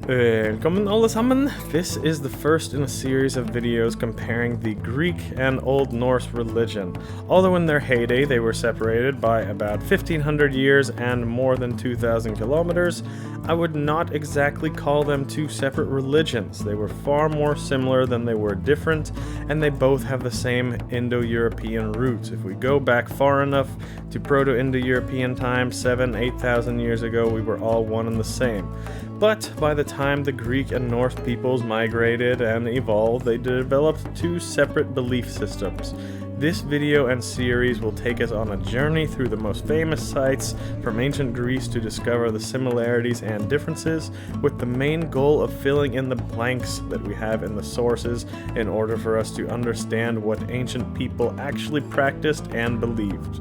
Velkommen alle sammen. This is the first in a series of videos comparing the Greek and Old Norse religion. Although in their heyday they were separated by about 1500 years and more than 2,000 kilometers, I would not exactly call them two separate religions. They were far more similar than they were different, and they both have the same Indo-European roots. If we go back far enough to Proto-Indo-European times, 7,000-8,000 years ago, we were all one and the same. But by the time the Greek and Norse peoples migrated and evolved, they developed two separate belief systems. This video and series will take us on a journey through the most famous sites from ancient Greece to discover the similarities and differences, with the main goal of filling in the blanks that we have in the sources in order for us to understand what ancient people actually practiced and believed.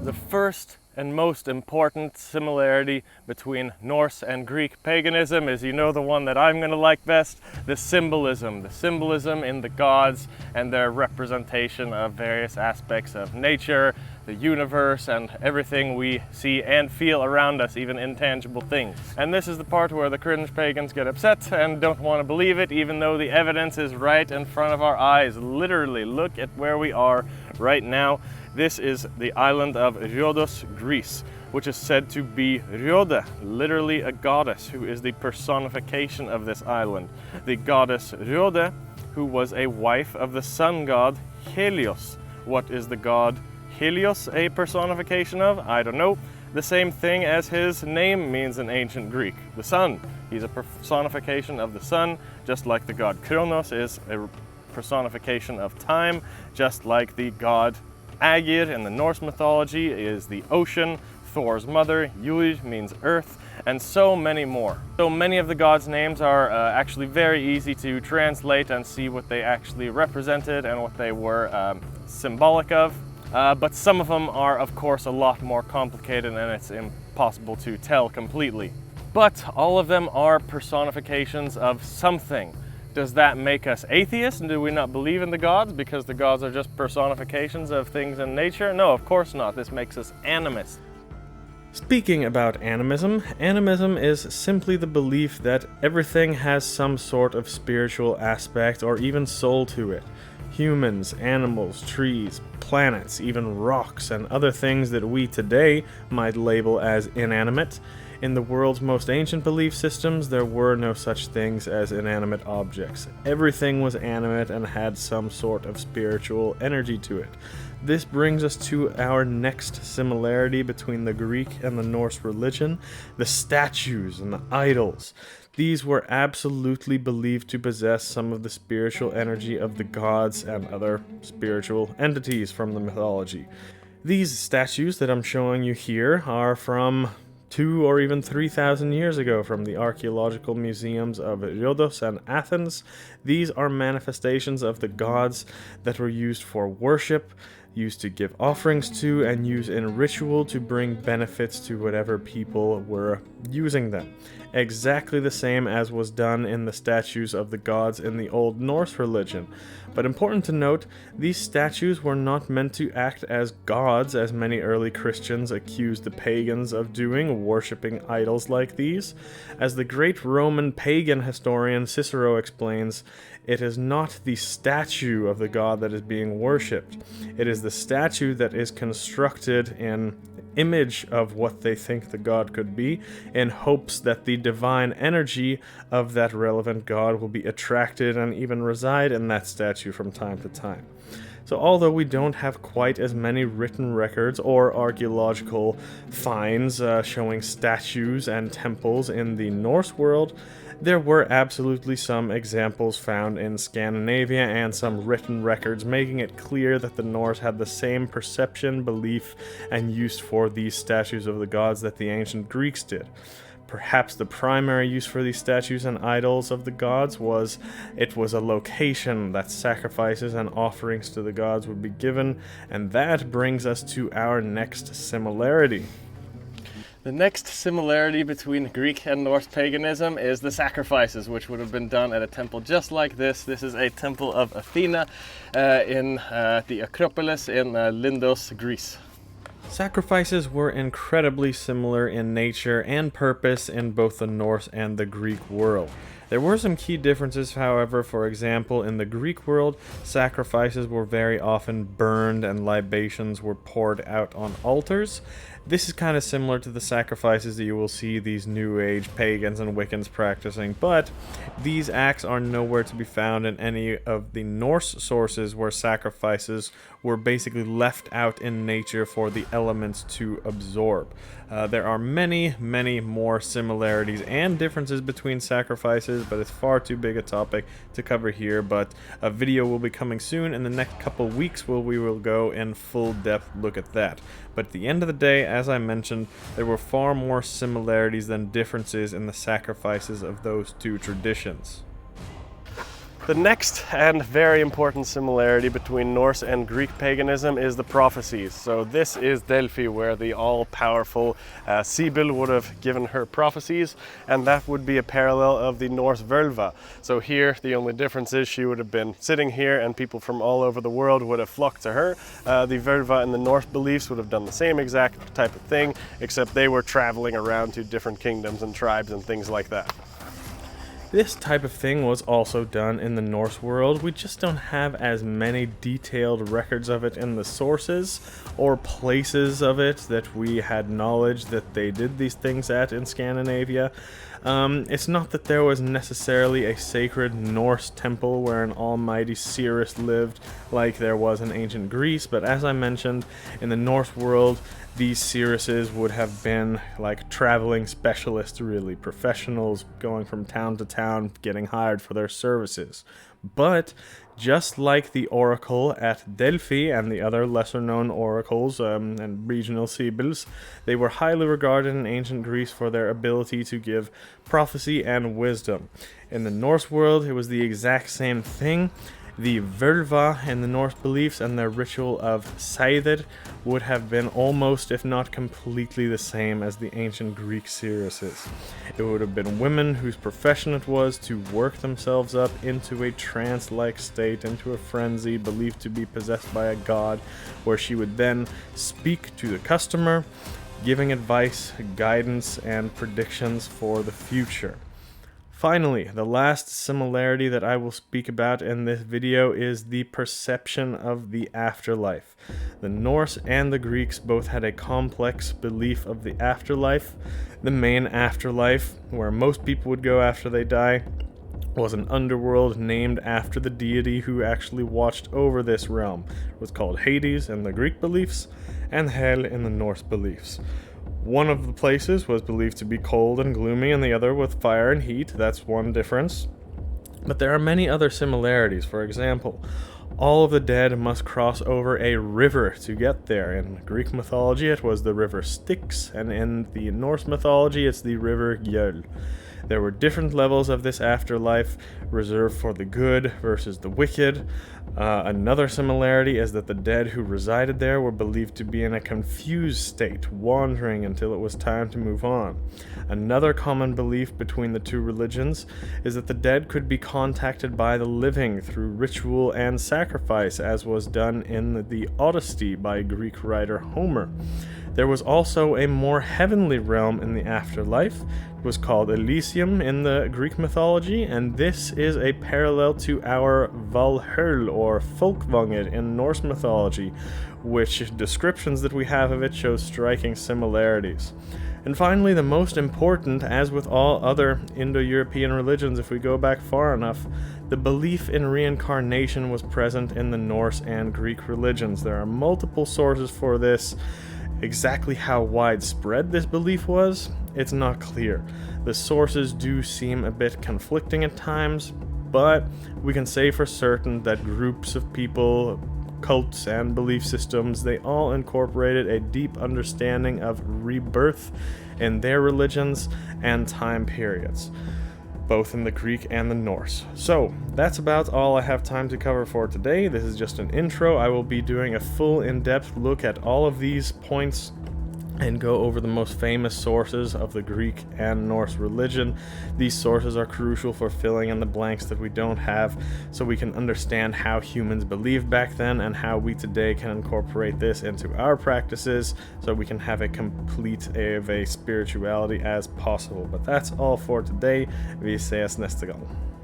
The first and most important similarity between Norse and Greek paganism is, you know, the one that I'm going to like best, the symbolism. The symbolism in the gods and their representation of various aspects of nature, the universe, and everything we see and feel around us, even intangible things. And this is the part where the cringe pagans get upset and don't want to believe it, even though the evidence is right in front of our eyes. Literally, look at where we are right now. This is the island of Rhodos, Greece, which is said to be Rhode, literally a goddess who is the personification of this island. The goddess Rhode, who was a wife of the sun god Helios. What is the god Helios a personification of? I don't know. The same thing as his name means in ancient Greek, the sun. He's a personification of the sun, just like the god Kronos is a personification of time, just like the god Æsir in the Norse mythology is the ocean, Thor's mother, Jord means earth, and so many more. So many of the gods' names are actually very easy to translate and see what they actually represented and what they were symbolic of. But some of them are, of course, a lot more complicated and it's impossible to tell completely. But all of them are personifications of something. Does that make us atheists, and do we not believe in the gods because the gods are just personifications of things in nature? No, of course not. This makes us animists. Speaking about animism, animism is simply the belief that everything has some sort of spiritual aspect or even soul to it. Humans, animals, trees, planets, even rocks, and other things that we today might label as inanimate. In the world's most ancient belief systems, there were no such things as inanimate objects. Everything was animate and had some sort of spiritual energy to it. This brings us to our next similarity between the Greek and the Norse religion, the statues and the idols. These were absolutely believed to possess some of the spiritual energy of the gods and other spiritual entities from the mythology. These statues that I'm showing you here are from 2,000 or even 3,000 years ago from the archaeological museums of Rhodos and Athens. These are manifestations of the gods that were used for worship, used to give offerings to, and used in ritual to bring benefits to whatever people were using them. Exactly the same as was done in the statues of the gods in the Old Norse religion. But important to note, these statues were not meant to act as gods, as many early Christians accused the pagans of doing, worshipping idols like these. As the great Roman pagan historian Cicero explains, it is not the statue of the god that is being worshipped. It is the statue that is constructed in image of what they think the god could be, in hopes that the divine energy of that relevant god will be attracted and even reside in that statue from time to time. So although we don't have quite as many written records or archaeological finds showing statues and temples in the Norse world, there were absolutely some examples found in Scandinavia and some written records making it clear that the Norse had the same perception, belief, and use for these statues of the gods that the ancient Greeks did. Perhaps the primary use for these statues and idols of the gods was a location that sacrifices and offerings to the gods would be given, and that brings us to our next similarity. The next similarity between Greek and Norse paganism is the sacrifices, which would have been done at a temple just like this. This is a temple of Athena in the Acropolis in Lindos, Greece. Sacrifices were incredibly similar in nature and purpose in both the Norse and the Greek world. There were some key differences, however. For example, in the Greek world, sacrifices were very often burned and libations were poured out on altars. This is kind of similar to the sacrifices that you will see these New Age pagans and Wiccans practicing, but these acts are nowhere to be found in any of the Norse sources where sacrifices were basically left out in nature for the elements to absorb. There are many more similarities and differences between sacrifices, but it's far too big a topic to cover here. But a video will be coming soon in the next couple weeks where we will go in full depth look at that. But at the end of the day, as I mentioned, there were far more similarities than differences in the sacrifices of those two traditions. The next and very important similarity between Norse and Greek paganism is the prophecies. So this is Delphi, where the all-powerful Sibyl would have given her prophecies, and that would be a parallel of the Norse Völva. So here, the only difference is she would have been sitting here and people from all over the world would have flocked to her. The Völva in the Norse beliefs would have done the same exact type of thing, except they were traveling around to different kingdoms and tribes and things like that. This type of thing was also done in the Norse world. We just don't have as many detailed records of it in the sources or places of it that we had knowledge that they did these things at in Scandinavia. It's not that there was necessarily a sacred Norse temple where an almighty seeress lived like there was in ancient Greece, but as I mentioned, in the Norse world, these seeresses would have been like traveling specialists, really, professionals going from town to town, getting hired for their services. But just like the oracle at Delphi and the other lesser-known oracles and regional sibyls, they were highly regarded in ancient Greece for their ability to give prophecy and wisdom. In the Norse world, it was the exact same thing. The Völva in the Norse beliefs and their ritual of Sæðir would have been almost, if not completely, the same as the ancient Greek seeresses. It would have been women whose profession it was to work themselves up into a trance-like state, into a frenzy believed to be possessed by a god, where she would then speak to the customer, giving advice, guidance, and predictions for the future. Finally, the last similarity that I will speak about in this video is the perception of the afterlife. The Norse and the Greeks both had a complex belief of the afterlife. The main afterlife, where most people would go after they die, was an underworld named after the deity who actually watched over this realm. It was called Hades in the Greek beliefs and Hel in the Norse beliefs. One of the places was believed to be cold and gloomy, and the other with fire and heat. That's one difference. But there are many other similarities. For example, all of the dead must cross over a river to get there. In Greek mythology, it was the river Styx, and in the Norse mythology, it's the river Gjöll. There were different levels of this afterlife, reserved for the good versus the wicked. Another similarity is that the dead who resided there were believed to be in a confused state, wandering until it was time to move on. Another common belief between the two religions is that the dead could be contacted by the living through ritual and sacrifice, as was done in the Odyssey by Greek writer Homer. There was also a more heavenly realm in the afterlife. It was called Elysium in the Greek mythology, and this is a parallel to our Valhöll or Folkvangr in Norse mythology, which descriptions that we have of it show striking similarities. And finally, the most important, as with all other Indo-European religions, if we go back far enough, the belief in reincarnation was present in the Norse and Greek religions. There are multiple sources for this. Exactly how widespread this belief was, it's not clear. The sources do seem a bit conflicting at times, but we can say for certain that groups of people, cults, and belief systems, they all incorporated a deep understanding of rebirth in their religions and time periods, both in the Greek and the Norse. So, that's about all I have time to cover for today. This is just an intro. I will be doing a full in-depth look at all of these points and go over the most famous sources of the Greek and Norse religion. These sources are crucial for filling in the blanks that we don't have, so we can understand how humans believed back then and how we today can incorporate this into our practices, so we can have a complete of a spirituality as possible. But that's all for today. Vi ses nästa gång.